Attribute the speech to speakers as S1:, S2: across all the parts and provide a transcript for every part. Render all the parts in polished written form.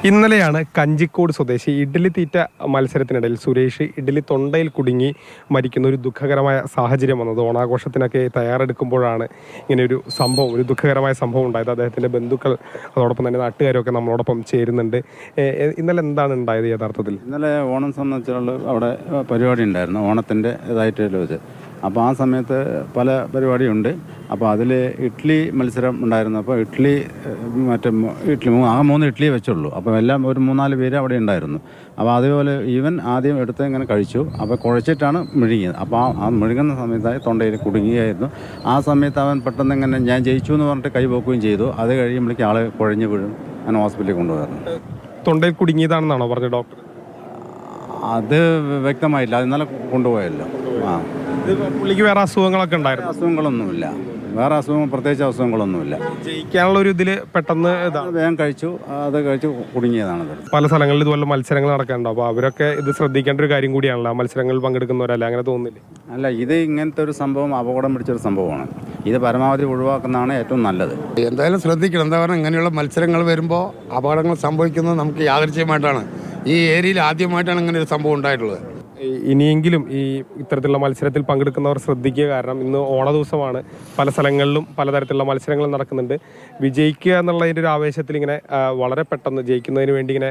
S1: ഇന്നലെയാണ് കഞ്ചിക്കോട് സ്വദേശി ഇഡ്ഡലി തീറ്റ മത്സരത്തിനിടയിൽ സുരേഷ് ഇഡ്ഡലി തൊണ്ടയിൽ കുടുങ്ങി മരിക്കുന്ന ഒരു ദുഃഖകരമായ സാഹചര്യം വന്നത്. ഓണാഘോഷത്തിനൊക്കെ തയ്യാറെടുക്കുമ്പോഴാണ് ഒരു സംഭവം, ഒരു ദുഃഖകരമായ സംഭവം ഉണ്ടായത്. അദ്ദേഹത്തിൻ്റെ ബന്ധുക്കൾ അതോടൊപ്പം തന്നെ നാട്ടുകാരൊക്കെ നമ്മളോടൊപ്പം ചേരുന്നുണ്ട്. ഇന്നലെ എന്താണ് ഉണ്ടായത് യഥാർത്ഥത്തിൽ?
S2: ഇന്നലെ ഓണം സംബന്ധിച്ചുള്ള അവിടെ പരിപാടി ഉണ്ടായിരുന്നു, ഓണത്തിൻ്റെ ഇതായിട്ടുള്ള ഇത്. അപ്പോൾ ആ സമയത്ത് പല പരിപാടിയുണ്ട്. അപ്പോൾ അതിൽ ഇഡ്ഡലി മത്സരം ഉണ്ടായിരുന്നു. അപ്പോൾ ഇഡ്ഡലി ആ 3 ഇഡ്ഡലി വെച്ചുള്ളൂ. അപ്പോൾ എല്ലാം ഒരു 3-4 പേര് അവിടെ ഉണ്ടായിരുന്നു. അപ്പോൾ അതേപോലെ ഈവൻ ആദ്യം എടുത്ത് ഇങ്ങനെ കഴിച്ചു. അപ്പോൾ കുഴച്ചിട്ടാണ് മുഴുങ്ങിയത്. അപ്പോൾ ആ മുഴുകുന്ന സമയത്തായി തൊണ്ടയിൽ കുടുങ്ങിയായിരുന്നു. ആ സമയത്ത് അവൻ പെട്ടെന്ന് ഇങ്ങനെ ഞാൻ ജയിച്ചു എന്ന് പറഞ്ഞിട്ട് കൈ പോക്കുകയും ചെയ്തു. അത് കഴിയുമ്പോഴേക്കും ആൾ കുഴഞ്ഞു വീഴും. ഞാൻ ഹോസ്പിറ്റലിൽ കൊണ്ടുപോയിരുന്നു.
S1: തൊണ്ടയിൽ കുടുങ്ങിയതാണെന്നാണോ പറഞ്ഞത് ഡോക്ടർ?
S2: അത് വ്യക്തമായില്ല. അത് ഇന്നലെ കൊണ്ടുപോയല്ലോ.
S1: പുള്ളിക്ക് വേറെ അസുഖങ്ങളൊക്കെ ഉണ്ടായിരുന്നു?
S2: അസുഖങ്ങളൊന്നുമില്ല, വേറെ പ്രത്യേകിച്ച് അസുഖങ്ങളൊന്നുമില്ല.
S1: ജയിക്കാനുള്ള ഒരു ഇതിൽ പെട്ടെന്ന്
S2: വേഗം കഴിച്ചു, അത് കഴിച്ച് കുടുങ്ങിയതാണ്.
S1: പല സ്ഥലങ്ങളിൽ ഇതുപോലെ മത്സരങ്ങൾ നടക്കാനുണ്ടോ? അപ്പോൾ അവരൊക്കെ ഇത് ശ്രദ്ധിക്കേണ്ട ഒരു കാര്യം കൂടിയാണല്ലോ, മത്സരങ്ങളിൽ പങ്കെടുക്കുന്നവരല്ല, അങ്ങനെ തോന്നുന്നില്ലേ?
S2: അല്ല, ഇത് ഇങ്ങനത്തെ ഒരു സംഭവം അപകടം പിടിച്ചൊരു സംഭവമാണ്. ഇത് പരമാവധി ഒഴിവാക്കുന്നതാണ് ഏറ്റവും നല്ലത്.
S3: എന്തായാലും ശ്രദ്ധിക്കണം. എന്താ പറയുക, ഇങ്ങനെയുള്ള മത്സരങ്ങൾ വരുമ്പോൾ അപകടങ്ങൾ സംഭവിക്കുന്നത് നമുക്ക് യാദൃച്ഛികമായിട്ടാണ്. ഈ ഏരിയയിൽ ആദ്യമായിട്ടാണ് ഇങ്ങനെ ഒരു സംഭവം ഉണ്ടായിട്ടുള്ളത്.
S1: ഇനിയെങ്കിലും ഈ ഇത്തരത്തിലുള്ള മത്സരത്തിൽ പങ്കെടുക്കുന്നവർ ശ്രദ്ധിക്കുക. കാരണം ഇന്ന് ഓണ ദിവസമാണ്, പല സ്ഥലങ്ങളിലും പലതരത്തിലുള്ള മത്സരങ്ങൾ നടക്കുന്നുണ്ട്. വിജയിക്കുക എന്നുള്ളതിൻ്റെ ഒരു ആവേശത്തിൽ ഇങ്ങനെ വളരെ പെട്ടെന്ന് ജയിക്കുന്നതിന് വേണ്ടി ഇങ്ങനെ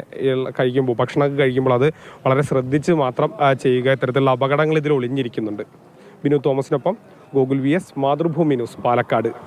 S1: കഴിക്കുമ്പോൾ, ഭക്ഷണമൊക്കെ കഴിക്കുമ്പോൾ അത് വളരെ ശ്രദ്ധിച്ച് മാത്രം ചെയ്യുക. ഇത്തരത്തിലുള്ള അപകടങ്ങൾ ഇതിൽ ഒളിഞ്ഞിരിക്കുന്നുണ്ട്. ബിനു തോമസിനൊപ്പം ഗോകുൽ VS, മാതൃഭൂമി ന്യൂസ്, പാലക്കാട്.